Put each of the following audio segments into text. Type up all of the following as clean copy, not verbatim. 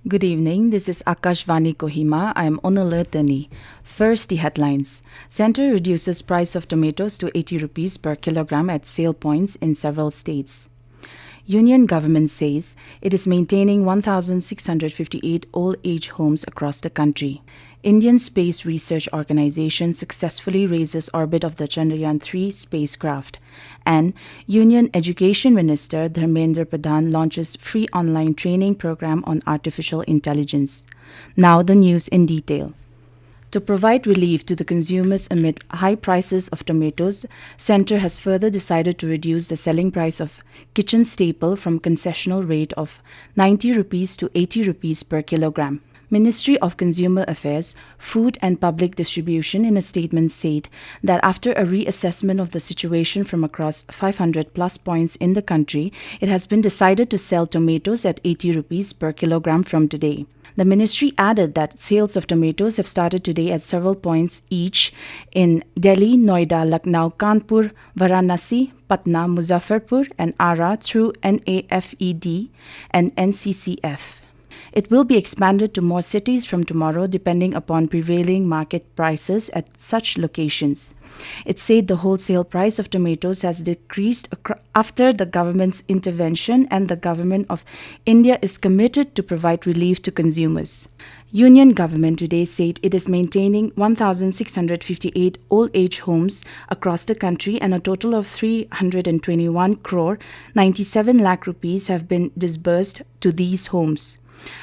Good evening. This is Akashvani Kohima. I am on alert. First, the headlines. Centre reduces price of tomatoes to 80 rupees per kilogram at sale points in several states. Union government says it is maintaining 1,658 old-age homes across the country. Indian Space Research Organisation successfully raises orbit of the Chandrayaan-3 spacecraft. And Union Education Minister Dharmendra Pradhan launches free online training program on artificial intelligence. Now the news in detail. To provide relief to the consumers amid high prices of tomatoes, Centre has further decided to reduce the selling price of kitchen staple from concessional rate of 90 rupees to 80 rupees per kilogram. Ministry of Consumer Affairs, Food and Public Distribution in a statement said that after a reassessment of the situation from across 500 plus points in the country, it has been decided to sell tomatoes at 80 rupees per kilogram from today. The ministry added that sales of tomatoes have started today at several points each in Delhi, Noida, Lucknow, Kanpur, Varanasi, Patna, Muzaffarpur and Ara through NAFED and NCCF. It will be expanded to more cities from tomorrow depending upon prevailing market prices at such locations. It said the wholesale price of tomatoes has decreased after the government's intervention and the government of India is committed to provide relief to consumers. Union government today said it is maintaining 1,658 old-age homes across the country and a total of 321 crore 97 lakh rupees have been disbursed to these homes.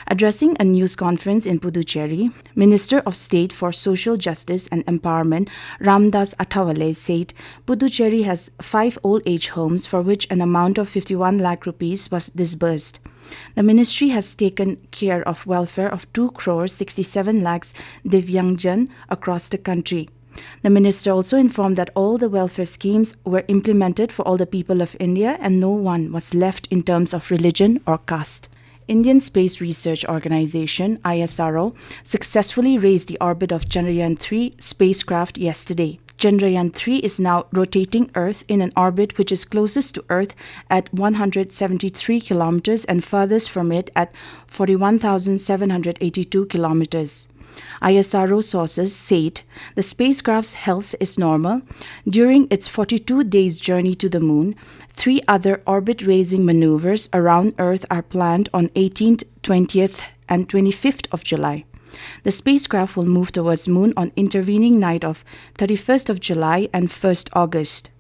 Addressing a news conference in Puducherry, Minister of State for Social Justice and Empowerment Ramdas Athawale said Puducherry has 5 old-age homes for which an amount of 51 lakh rupees was disbursed. The ministry has taken care of welfare of 2 crore 67 lakhs Divyangjan across the country. The minister also informed that all the welfare schemes were implemented for all the people of India and no one was left in terms of religion or caste. Indian Space Research Organisation (ISRO) successfully raised the orbit of Chandrayaan-3 spacecraft yesterday. Chandrayaan-3 is now rotating Earth in an orbit which is closest to Earth at 173 kilometers and furthest from it at 41,782 kilometers. ISRO sources said the spacecraft's health is normal. During its 42 days journey to the moon, 3 other orbit-raising maneuvers around Earth are planned on 18th, 20th, and 25th of July. The spacecraft will move towards moon on intervening night of 31st of July and 1st August.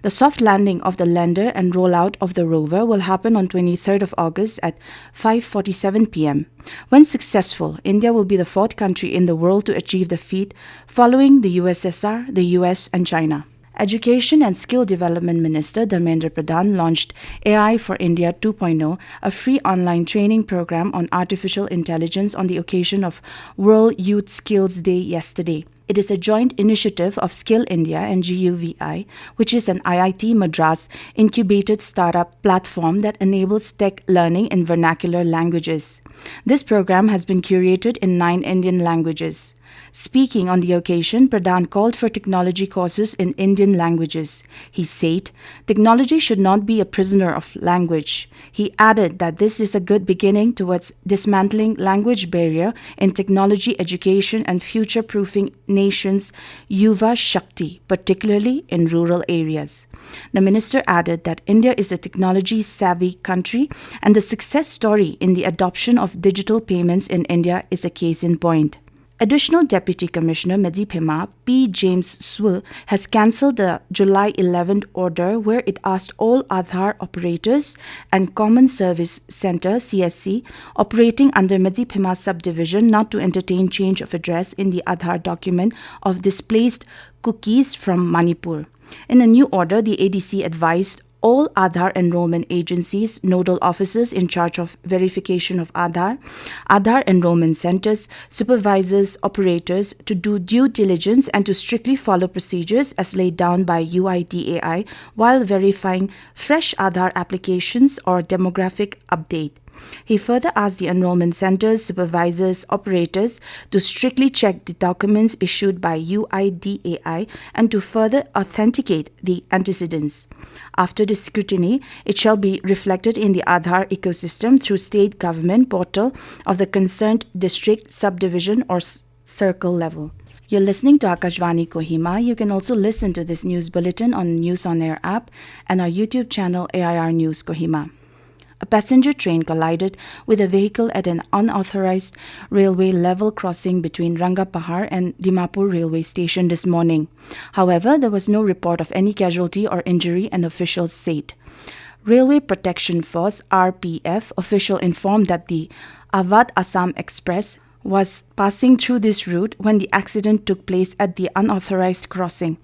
The soft landing of the lander and rollout of the rover will happen on 23rd of August at 5:47 p.m. When successful, India will be the 4th country in the world to achieve the feat, following the USSR, the US, and China. Education and Skill Development Minister Dharmendra Pradhan launched AI for India 2.0, a free online training program on artificial intelligence on the occasion of World Youth Skills Day yesterday. It is a joint initiative of Skill India and GUVI, which is an IIT Madras incubated startup platform that enables tech learning in vernacular languages. This program has been curated in 9 Indian languages. Speaking on the occasion, Pradhan called for technology courses in Indian languages. He said, technology should not be a prisoner of language. He added that this is a good beginning towards dismantling language barrier in technology education and future-proofing nation's Yuva Shakti, particularly in rural areas. The minister added that India is a technology-savvy country and the success story in the adoption of digital payments in India is a case in point. Additional Deputy Commissioner Medipema P. James Swu has cancelled the July 11th order where it asked all Aadhaar operators and Common Service Centre CSC operating under Medipema subdivision not to entertain change of address in the Aadhaar document of displaced cookies from Manipur. In a new order, the ADC advised all Aadhaar enrollment agencies, nodal officers in charge of verification of Aadhaar enrollment centers, supervisors, operators to do due diligence and to strictly follow procedures as laid down by UIDAI while verifying fresh Aadhaar applications or demographic update. He further asked the enrollment centers, supervisors, operators to strictly check the documents issued by UIDAI and to further authenticate the antecedents. After the scrutiny, it shall be reflected in the Aadhaar ecosystem through state government portal of the concerned district, subdivision or circle level. You're listening to Akashvani Kohima. You can also listen to this news bulletin on News on Air app and our YouTube channel AIR News Kohima. A passenger train collided with a vehicle at an unauthorized railway level crossing between Rangapahar and Dimapur railway station this morning. However, there was no report of any casualty or injury, an official said. Railway Protection Force (RPF) official informed that the Awadh Assam Express was passing through this route when the accident took place at the unauthorized crossing.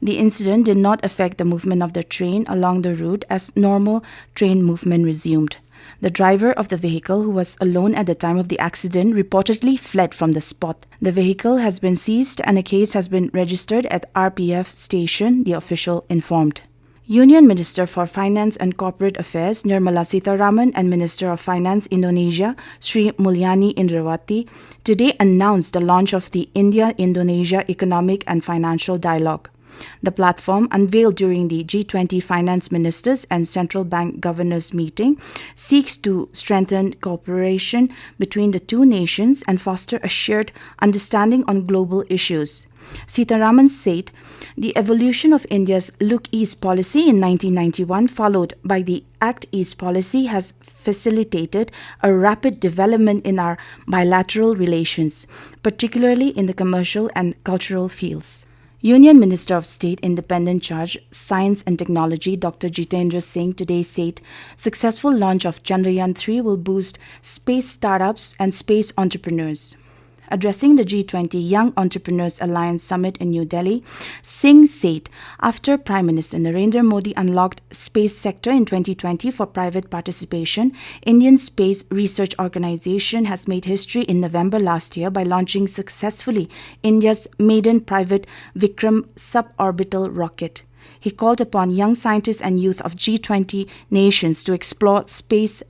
The incident did not affect the movement of the train along the route as normal train movement resumed. The driver of the vehicle, who was alone at the time of the accident, reportedly fled from the spot. The vehicle has been seized and a case has been registered at RPF station, the official informed. Union Minister for Finance and Corporate Affairs Nirmala Sitharaman and Minister of Finance Indonesia Sri Mulyani Indrawati today announced the launch of the India-Indonesia Economic and Financial Dialogue. The platform, unveiled during the G20 Finance Ministers and Central Bank Governors meeting, seeks to strengthen cooperation between the two nations and foster a shared understanding on global issues. Sitharaman said the evolution of India's Look East policy in 1991, followed by the Act East policy, has facilitated a rapid development in our bilateral relations, particularly in the commercial and cultural fields. Union Minister of State Independent Charge, Science and Technology Dr. Jitendra Singh today said successful launch of Chandrayaan 3 will boost space startups and space entrepreneurs. Addressing the G20 Young Entrepreneurs Alliance Summit in New Delhi, Singh said after Prime Minister Narendra Modi unlocked space sector in 2020 for private participation, Indian Space Research Organisation has made history in November last year by launching successfully India's maiden private Vikram suborbital rocket. He called upon young scientists and youth of G20 nations to explore space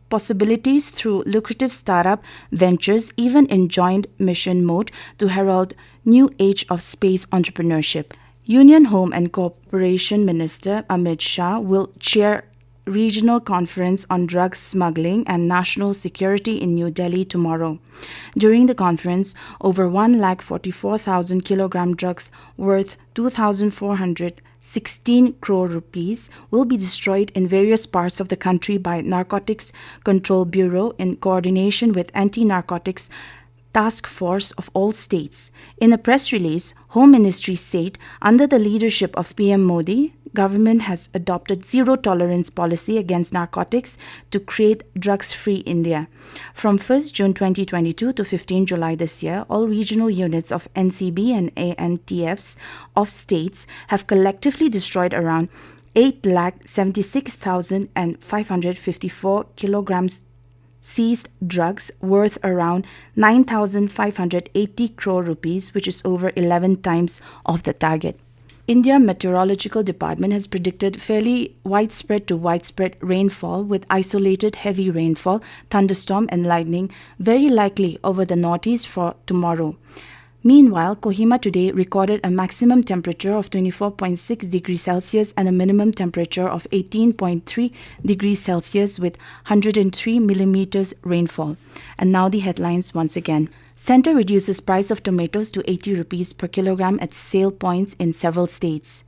possibilities through lucrative startup ventures, even in joint mission mode, to herald new age of space entrepreneurship. Union Home and Corporation Minister Amit Shah will chair Regional Conference on Drug Smuggling and National Security in New Delhi tomorrow. During the conference, over 1,44,000 kilogram drugs worth 2,416 crore rupees will be destroyed in various parts of the country by Narcotics Control Bureau in coordination with Anti-Narcotics Task Force of all states. In a press release, Home Ministry said under the leadership of PM Modi, government has adopted zero-tolerance policy against narcotics to create drugs-free India. From 1st June 2022 to 15 July this year, all regional units of NCB and ANTFs of states have collectively destroyed around 876,554 kilograms seized drugs worth around 9,580 crore rupees, which is over 11 times of the target. India Meteorological Department has predicted fairly widespread to widespread rainfall with isolated heavy rainfall, thunderstorm and lightning very likely over the northeast for tomorrow. Meanwhile, Kohima today recorded a maximum temperature of 24.6 degrees Celsius and a minimum temperature of 18.3 degrees Celsius with 103 millimeters rainfall. And now the headlines once again. Centre reduces price of tomatoes to 80 rupees per kilogram at sale points in several states.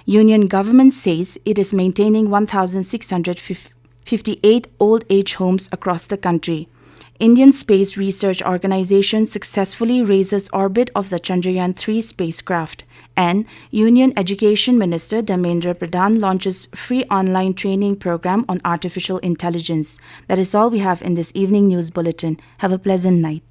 Union government says it is maintaining 1,658 old age homes across the country. Indian Space Research Organisation successfully raises orbit of the Chandrayaan 3 spacecraft. And Union Education Minister Dharmendra Pradhan launches free online training program on artificial intelligence. That is all we have in this evening news bulletin. Have a pleasant night.